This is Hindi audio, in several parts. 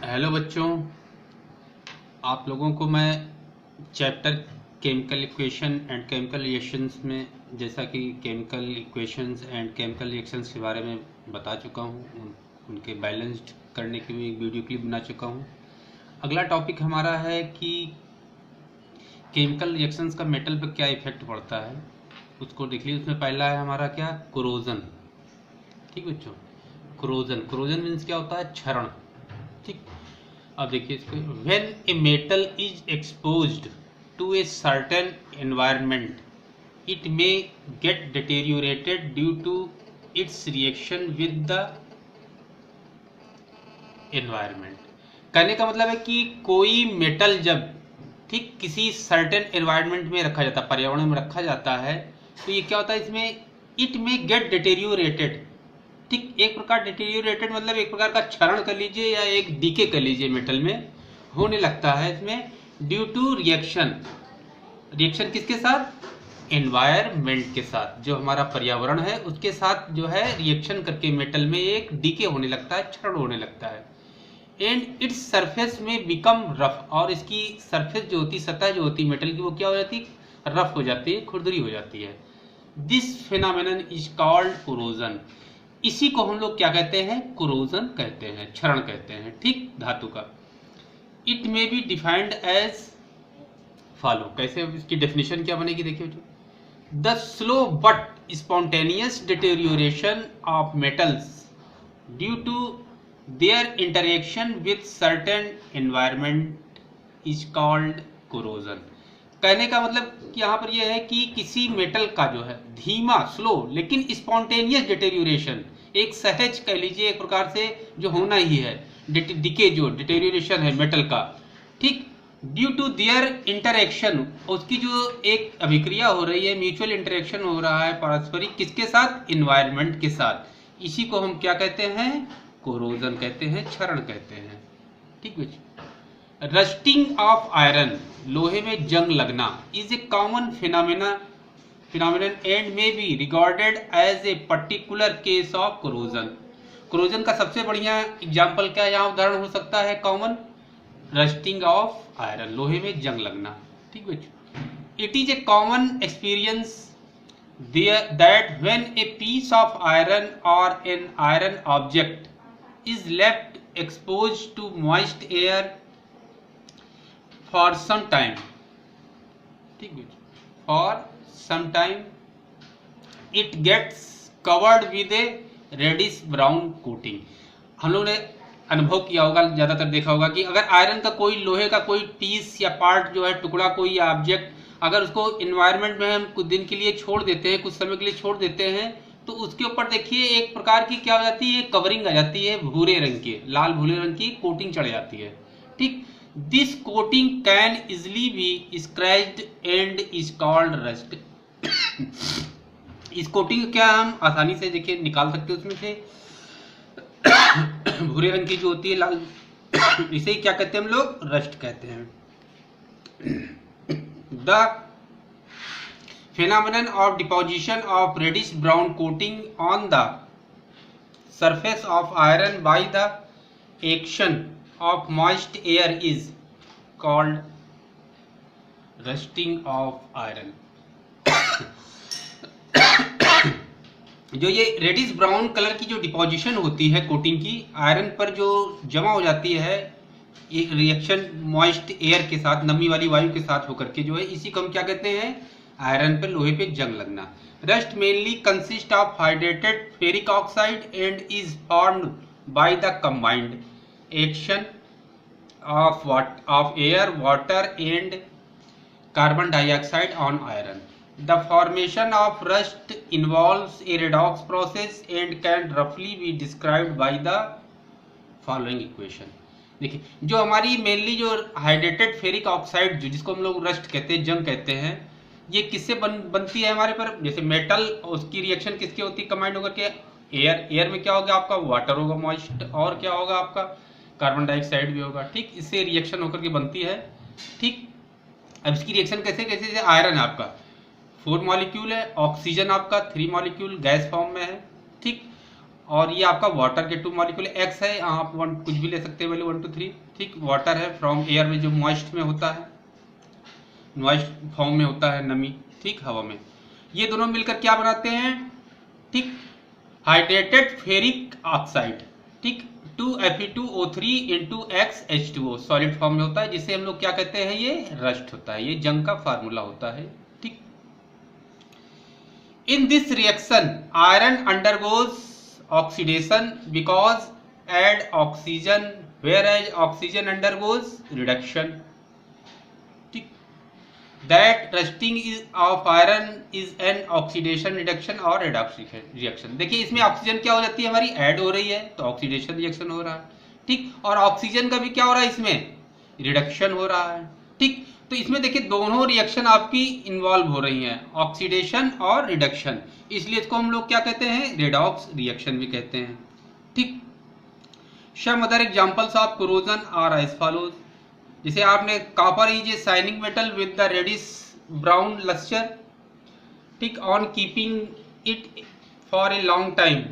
हेलो बच्चों, आप लोगों को मैं chapter chemical equation and chemical reactions में, जैसा कि chemical equations and chemical reactions के बारे में बता चुका हूँ, उनके बैलेंस्ड करने के लिए एक वीडियो क्लिप बना चुका हूँ। अगला टॉपिक हमारा है कि केमिकल रिएक्शंस का मेटल पर क्या इफेक्ट पड़ता है, उसको देख लीजिए। उसमें पहला है हमारा क्या, कोरोजन। ठीक बच्चों, कोरोजन मीन्स क्या होता है, क्षरण। ठीक, अब देखिए इसको, when a metal is exposed to a certain environment it may get deteriorated due to its reaction with the environment. कहने का मतलब है कि कोई मेटल जब ठीक किसी सर्टेन एनवायरनमेंट में रखा जाता है, पर्यावरण में रखा जाता है, तो ये क्या होता है इसमें, इट मे गेट डिटेरियोरेटेड। ठीक, एक प्रकार डिटेरियोरेटेड मतलब एक प्रकार का क्षरण कर लीजिए या एक डीके कर लीजिए, मेटल में होने लगता है इसमें ड्यू टू रिएक्शन। रिएक्शन किसके साथ, एनवायरमेंट के साथ, जो हमारा पर्यावरण है उसके साथ जो है रिएक्शन करके मेटल में एक डीके होने लगता है, क्षरण होने लगता है। एंड इट्स सरफेस में बिकम रफ, और इसकी सरफेस जो होती, सतह जो होती मेटल की, वो क्या हो जाती, रफ हो जाती है, खुरदरी हो जाती है। This phenomenon is called corrosion. इसी को हम लोग क्या कहते हैं, कोरोजन कहते हैं, क्षरण कहते हैं, ठीक, धातु का। It may be defined as follow. कैसे, इसकी डेफिनेशन क्या बनेगी, देखिए, the slow but spontaneous deterioration of metals due to their interaction with certain environment is called corrosion. कहने का मतलब कि यहाँ पर यह है कि किसी मेटल का जो है धीमा, स्लो लेकिन स्पॉन्टेनियस डिटेरियोरेशन, एक सहज कह लीजिए, एक प्रकार से जो होना ही है, डिके जो डिटेरियोरेशन है मेटल का, ठीक, ड्यू टू देयर इंटरेक्शन, उसकी जो एक अभिक्रिया हो रही है, म्यूचुअल इंटरेक्शन हो रहा है पारस्परिक, किसके साथ, इन्वायरमेंट के साथ, इसी को हम क्या कहते हैं, कोरोजन कहते हैं, क्षरण कहते हैं। ठीक बच्चों, रस्टिंग ऑफ आयरन, लोहे में जंग लगना, is a common phenomenon and may be regarded as a particular case of corrosion। Corrosion का सबसे बढ़िया एग्जाम्पल क्या यहाँ उदाहरण हो सकता है, कॉमन रस्टिंग ऑफ आयरन, लोहे में जंग लगना। ठीक बच्चों, it is a common experience that when a piece of iron or an iron object is left exposed to moist air for some time, ठीक है, for some time it gets covered with a reddish brown coating। हम लोगों ने अनुभव किया होगा, ज्यादातर देखा होगा कि अगर आयरन का कोई, लोहे का कोई पीस या पार्ट जो है, टुकड़ा कोई या ऑब्जेक्ट, अगर उसको इन्वायरमेंट में हम कुछ दिन के लिए छोड़ देते हैं, कुछ समय के लिए छोड़ देते हैं, तो उसके ऊपर देखिए एक प्रकार की क्या हो जाती है, कवरिंग आ जाती है, भूरे रंग की, लाल भूरे रंग की कोटिंग चढ़ जाती है। ठीक, this coating can easily be scratched and is called rust. इस कोटिंग क्या हम आसानी से देखिए निकाल सकते हैं, उसमें से भूरे रंग की जो होती है, लाल, इसे क्या कहते हैं हम लोग, रस्ट कहते हैं। The phenomenon of deposition of reddish brown coating on the surface of iron by the action of moist air is called rusting of iron। जो ये रेडिश ब्राउन कलर की जो डिपोजिशन होती है कोटिंग की, आयरन पर जो जमा हो जाती है, ये रिएक्शन मॉइस्ट एयर के साथ, नमी वाली वायु के साथ होकर के जो है, इसी को हम क्या कहते हैं, आयरन पे, लोहे पे जंग लगना। Rust mainly consist of hydrated ferric oxide and is formed by the combined action of air, water and carbon dioxide on iron. The formation of rust involves a redox process and can रफली be described by the following equation. देखिए, जो हमारी मेनली जो हाइड्रेटेड फेरिक ऑक्साइड, जो जिसको हम लोग रस्ट कहते हैं, जंग कहते हैं, ये किससे बनती है हमारे पर, जैसे मेटल, उसकी रिएक्शन किसकी होती है, कंबाइंड होकर के एयर, एयर में क्या होगा आपका, वाटर होगा मॉइस्ट, और क्या होगा आपका, कार्बन डाइऑक्साइड भी होगा। ठीक, इससे रिएक्शन होकर के बनती है। ठीक, अब इसकी रिएक्शन कैसे कैसे, आयरन आपका 4 मॉलिक्यूल है, ऑक्सीजन आपका 3 मॉलिक्यूल गैस फॉर्म में है। ठीक, और ये आपका वाटर के 2 मॉलिक्यूल, एक्स है, आप कुछ भी ले सकते हैं वैल्यू 1 2 3, ठीक। वाटर है फ्रॉम एयर में जो मॉइस्ट में होता है, मॉइस्ट फॉर्म में होता है, नमी, ठीक, हवा में। ये दोनों मिलकर क्या बनाते हैं, ठीक, हाइड्रेटेड फेरिक ऑक्साइड, ठीक, 2Fe2O3 into XH2O solid form में होता है, जिसे हम लोग क्या कहते हैं, ये रस्ट होता है, ये जंग का फार्मूला होता है, ठीक। In this reaction iron undergoes oxidation because add oxygen whereas oxygen undergoes reduction, ठीक। That rusting is of iron is an oxidation reduction और रेडॉक्स रिएक्शन। देखिए इसमें ऑक्सीजन क्या हो जाती है, हमारी ऐड हो रही है, तो ऑक्सीडेशन रिएक्शन हो रहा है, ठीक। और ऑक्सीजन का भी क्या हो रहा है, इसमें रिडक्शन हो रहा है, ठीक। तो इसमें देखिए दोनों रिएक्शन आपकी इन्वॉल्व हो रही हैं, ऑक्सीडेशन और रिडक्शन, इसलिए इसको हम लोग क्या कहते हैं, रेडॉक्स रिएक्शन भी कहते हैं, ठीक। Some other examples of corrosion are as follows. जैसे आपने copper is a shining metal with the reddish brown lustre, ठीक, on keeping it for a long time,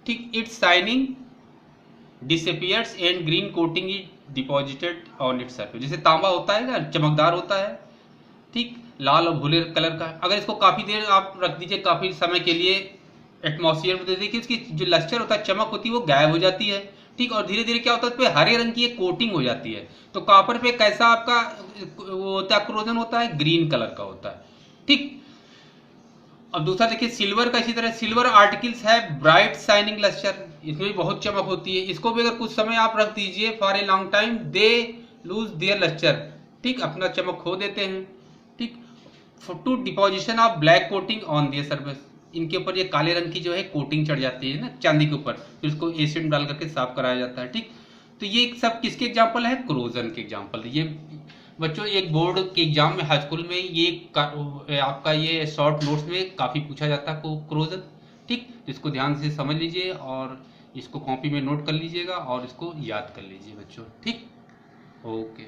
ठीक, its shining disappears and green coating is deposited on its surface. जैसे तांबा होता है ना, चमकदार होता है, ठीक, लाल और भूरे कलर का, अगर इसको काफी देर आप रख दीजिए, काफी समय के लिए एटमॉस्फेयर में, तो देखिए इसकी जो लस्टर होता है, चमक होती है, वो गायब हो जाती है, ठीक। और धीरे धीरे क्या होता है, उस पर हरे रंग की एक कोटिंग हो जाती है। तो कॉपर पे कैसा आपका वो होता है, क्रोजन होता है, ग्रीन कलर का होता है, ठीक। अब दूसरा देखिए सिल्वर का, इसी तरह सिल्वर आर्टिकल्स है ब्राइट शाइनिंग लस्टर, इसमें भी बहुत चमक होती है, इसको भी अगर कुछ समय आप रख दीजिए for a long time, they lose their lustre, ठीक, अपना चमक खो देते हैं, ठीक। To deposition of black coating on their surface, इनके ऊपर ये काले रंग की जो है कोटिंग चढ़ जाती है ना चांदी के ऊपर, फिर उसको एसिड डाल करके साफ कराया जाता है, ठीक। तो ये सब किसके एग्जाम्पल है, क्रोजन के एग्जाम्पल। ये बच्चों एक बोर्ड के एग्जाम में हाई स्कूल में ये आपका ये शॉर्ट नोट्स में काफी पूछा जाता है क्रोजन, ठीक। इसको ध्यान से समझ लीजिए और इसको कॉपी में नोट कर लीजिएगा और इसको याद कर लीजिए बच्चों, ठीक। ओके।